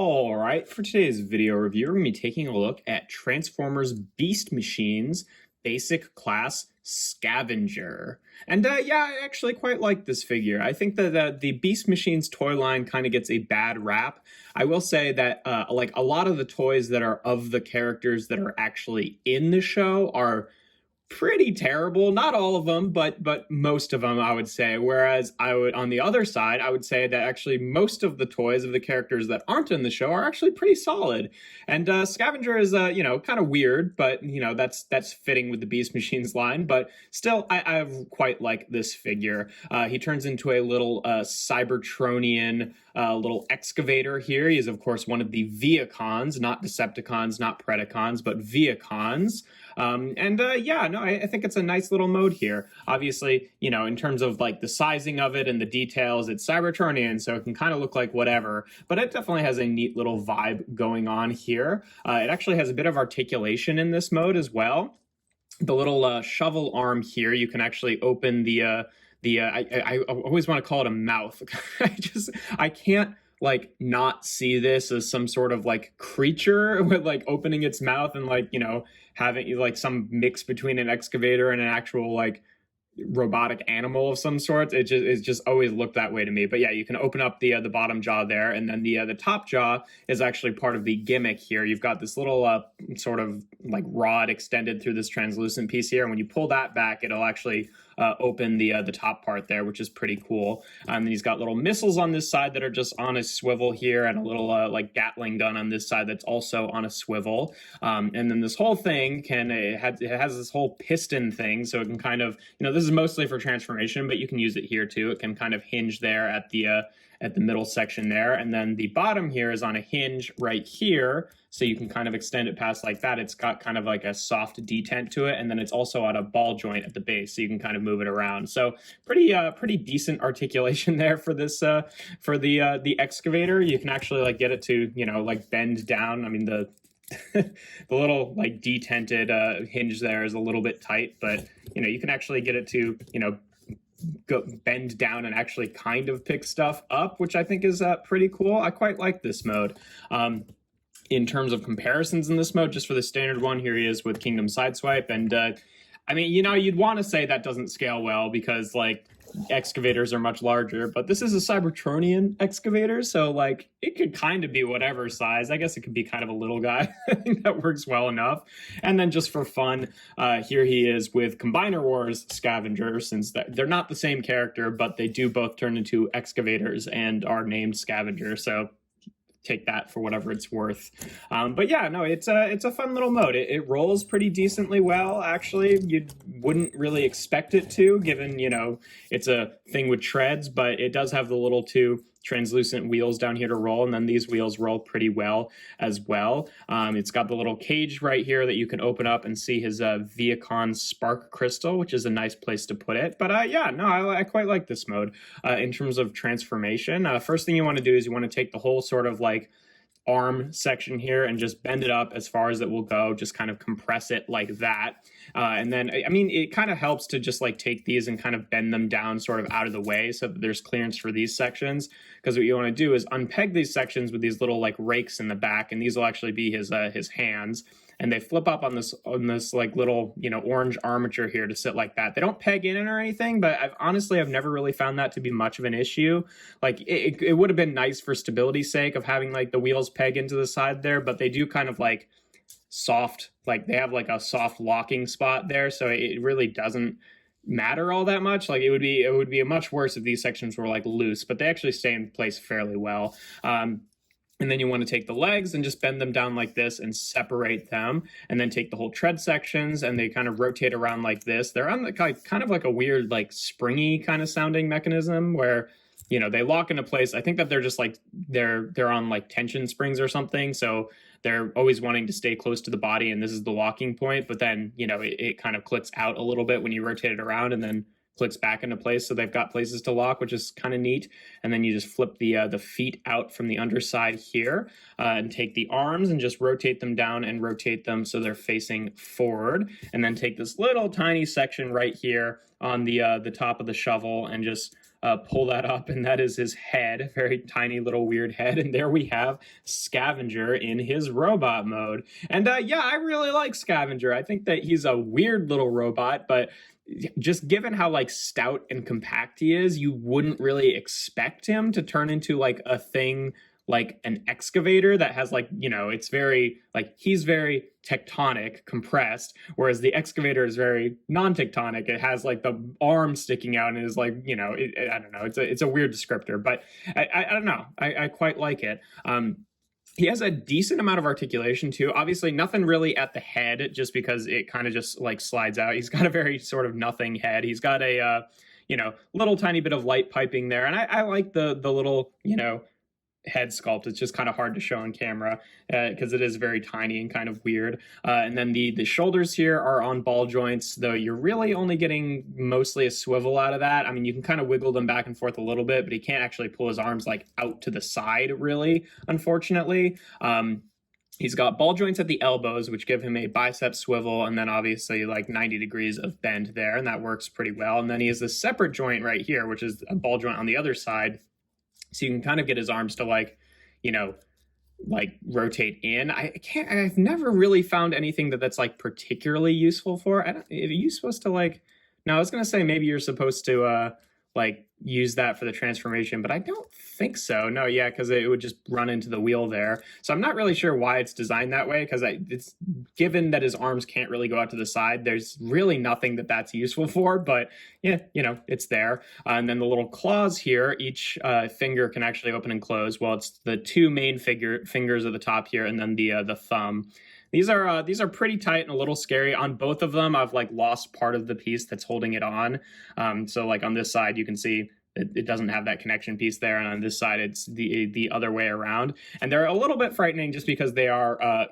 All right, for today's video review, we're going to be taking a look at Transformers Beast Machines Basic Class Scavenger. And yeah, I actually quite like this figure. I think that the Beast Machines toy line kind of gets a bad rap. I will say that like a lot of the toys that are of the characters that are actually in the show are pretty terrible. Not all of them, but most of them, I would say. Whereas on the other side, I would say that actually most of the toys of the characters that aren't in the show are actually pretty solid. And Scavenger is kind of weird, but that's fitting with the Beast Machines line. But still, I quite like this figure. He turns into a little cybertronian little excavator here. He is, of course, one of the Viacons, not Decepticons, not Predacons, but Viacons. I think it's a nice little mode here. Obviously, in terms of like the sizing of it and the details, it's cybertronian, so it can kind of look like whatever, but it definitely has a neat little vibe going on here. It actually has a bit of articulation in this mode as well. The little shovel arm here, you can actually open I always want to call it a mouth. I can't like not see this as some sort of like creature with like opening its mouth and like having like some mix between an excavator and an actual like robotic animal of some sort. It's just always looked that way to me. But yeah, you can open up the bottom jaw there, and then the top jaw is actually part of the gimmick here. You've got this little sort of like rod extended through this translucent piece here, and when you pull that back, it'll actually open the top part there, which is pretty cool. And he's got little missiles on this side that are just on a swivel here, and a little like Gatling gun on this side that's also on a swivel. And then this whole thing it has this whole piston thing, so it can kind of this is mostly for transformation, but you can use it here too. It can kind of hinge there at the middle section there, and then the bottom here is on a hinge right here, so you can kind of extend it past like that. It's got kind of like a soft detent to it, and then it's also on a ball joint at the base, so you can kind of move it around. So pretty decent articulation there for this for the excavator. You can actually like get it to like bend down. I mean the little like detented hinge there is a little bit tight, but you can actually get it to bend down and actually kind of pick stuff up, which I think is pretty cool. I quite like this mode. In terms of comparisons in this mode, just for the standard one, here he is with Kingdom Sideswipe, and I mean, you'd want to say that doesn't scale well because like excavators are much larger, but this is a Cybertronian excavator, so like it could kind of be whatever size. I guess it could be kind of a little guy. I think that works well enough. And then just for fun, here he is with Combiner Wars Scavenger, since they're not the same character, but they do both turn into excavators and are named Scavenger, so take that for whatever it's worth. But yeah, no, it's a fun little mode. It rolls pretty decently well, actually. You wouldn't really expect it to, given it's a thing with treads, but it does have the little two translucent wheels down here to roll, and then these wheels roll pretty well as well. It's got the little cage right here that you can open up and see his Viacon Spark Crystal, which is a nice place to put it. But yeah, no, I quite like this mode. In terms of transformation, first thing you want to do is you want to take the whole sort of like arm section here and just bend it up as far as it will go, just kind of compress it like that. And then, I mean, it kind of helps to just like take these and kind of bend them down sort of out of the way so that there's clearance for these sections. Because what you want to do is unpeg these sections with these little like rakes in the back, and these will actually be his hands. And they flip up on this like little orange armature here to sit like that. They don't peg in or anything, but I've never really found that to be much of an issue. Like it would have been nice for stability's sake of having like the wheels peg into the side there, but they do kind of like soft, like they have like a soft locking spot there, so it really doesn't matter all that much. Like it would be much worse if these sections were like loose, but they actually stay in place fairly well. And then you want to take the legs and just bend them down like this and separate them, and then take the whole tread sections and they kind of rotate around like this. They're on kind of like a weird like springy kind of sounding mechanism where they lock into place. I think that they're just like they're on like tension springs or something, so they're always wanting to stay close to the body, and this is the locking point. But then it kind of clicks out a little bit when you rotate it around, and then clicks back into place, so they've got places to lock, which is kind of neat. And then you just flip the feet out from the underside here, and take the arms and just rotate them down and rotate them so they're facing forward. And then take this little tiny section right here on the top of the shovel and just pull that up, and that is his head, very tiny little weird head. And there we have Scavenger in his robot mode. And yeah, I really like Scavenger. I think that he's a weird little robot, but just given how like stout and compact he is, you wouldn't really expect him to turn into like a thing like an excavator that has like, it's very like, he's very tectonic, compressed, whereas the excavator is very non-tectonic. It has like the arm sticking out and is like, I don't know, it's a weird descriptor, but I don't know, I quite like it. He has a decent amount of articulation too. Obviously nothing really at the head, just because it kind of just like slides out. He's got a very sort of nothing head. He's got a little tiny bit of light piping there, and I like the little head sculpt. It's just kind of hard to show on camera because it is very tiny and kind of weird. And then the shoulders here are on ball joints, though you're really only getting mostly a swivel out of that. I mean, you can kind of wiggle them back and forth a little bit, but he can't actually pull his arms like out to the side, really, unfortunately. He's got ball joints at the elbows, which give him a bicep swivel, and then obviously like 90 degrees of bend there, and that works pretty well. And then he has this separate joint right here, which is a ball joint on the other side. So you can kind of get his arms to like rotate in. I've never really found anything that's like particularly useful for. Are you supposed to like, no, I was going to say maybe you're supposed to like use that for the transformation, but I don't think so. No, yeah, because it would just run into the wheel there. So I'm not really sure why it's designed that way, because it's given that his arms can't really go out to the side, there's really nothing that's useful for, but yeah, it's there. And then the little claws here, each finger can actually open and close. Well, it's the two main fingers at the top here, and then the thumb. These are pretty tight and a little scary. On both of them, I've like lost part of the piece that's holding it on. So like on this side, you can see it doesn't have that connection piece there, and on this side, it's the other way around. And they're a little bit frightening just because they are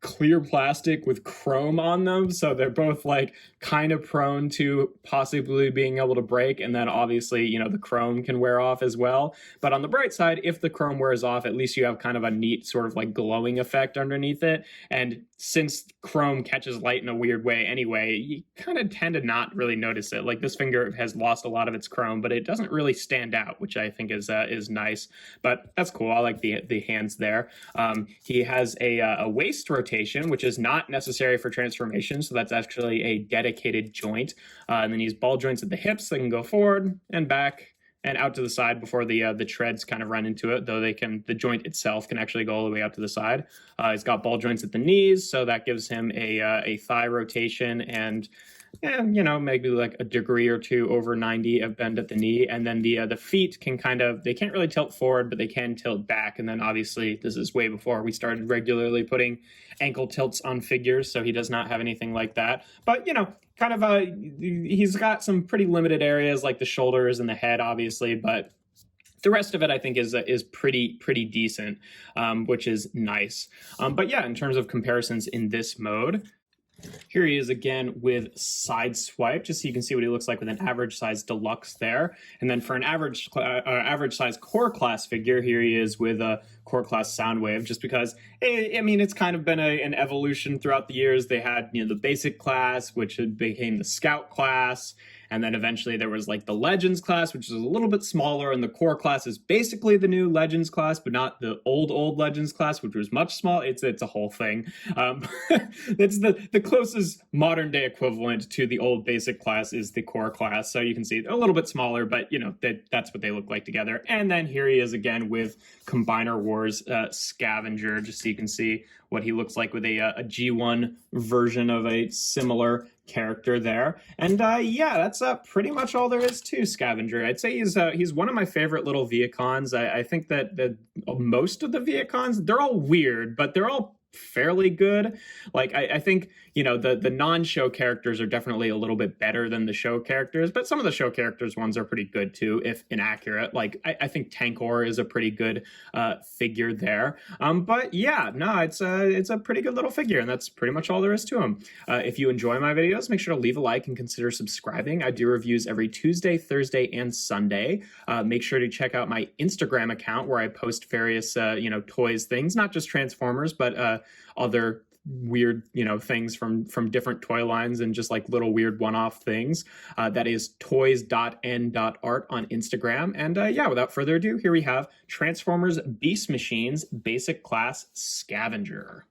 clear plastic with chrome on them, so they're both like kind of prone to possibly being able to break, and then obviously the chrome can wear off as well. But on the bright side, if the chrome wears off, at least you have kind of a neat sort of like glowing effect underneath it. And since chrome catches light in a weird way anyway, you kind of tend to not really notice it. Like this finger has lost a lot of its chrome, but it doesn't really stand out, which I think is nice. But that's cool. I like the hands there. He has a waist rotation, which is not necessary for transformation, so that's actually a dedicated joint. And then he has ball joints at the hips that can go forward and back and out to the side before the treads kind of run into it, though the joint itself can actually go all the way out to the side. He's got ball joints at the knees, so that gives him a thigh rotation and maybe like a degree or two over 90 of bend at the knee. And then the feet can they can't really tilt forward, but they can tilt back. And then obviously this is way before we started regularly putting ankle tilts on figures, so he does not have anything like that. But he's got some pretty limited areas like the shoulders and the head, obviously, but the rest of it, I think, is pretty decent, which is nice. But yeah, in terms of comparisons in this mode, here he is again with Sideswipe, just so you can see what he looks like with an average size deluxe there. And then for an average size core class figure, here he is with a core class Soundwave, just because, it's kind of been an evolution throughout the years. They had, the basic class, which became the scout class. And then eventually there was like the Legends class, which is a little bit smaller, and the core class is basically the new Legends class, but not the old Legends class, which was much smaller. It's a whole thing. It's the closest modern day equivalent to the old basic class is the core class. So you can see a little bit smaller, but that's what they look like together. And then here he is again with Combiner Wars Scavenger, just so you can see what he looks like with a G1 version of a similar character there. And yeah, that's pretty much all there is to Scavenger. I'd say he's one of my favorite little Viacons. I think that most of the Viacons, they're all weird, but they're all fairly good. Like I think the non-show characters are definitely a little bit better than the show characters, but some of the show characters ones are pretty good too, if inaccurate. Like I think Tankor is a pretty good figure there. But yeah, no, it's a pretty good little figure, and that's pretty much all there is to him. If you enjoy my videos, make sure to leave a like and consider subscribing. I do reviews every Tuesday, Thursday, and Sunday. Make sure to check out my Instagram account where I post various toys things, not just Transformers, but other weird, things from different toy lines and just like little weird one-off things. That is toys.n.art on Instagram. And yeah, without further ado, here we have Transformers Beast Machines Basic Class Scavenger.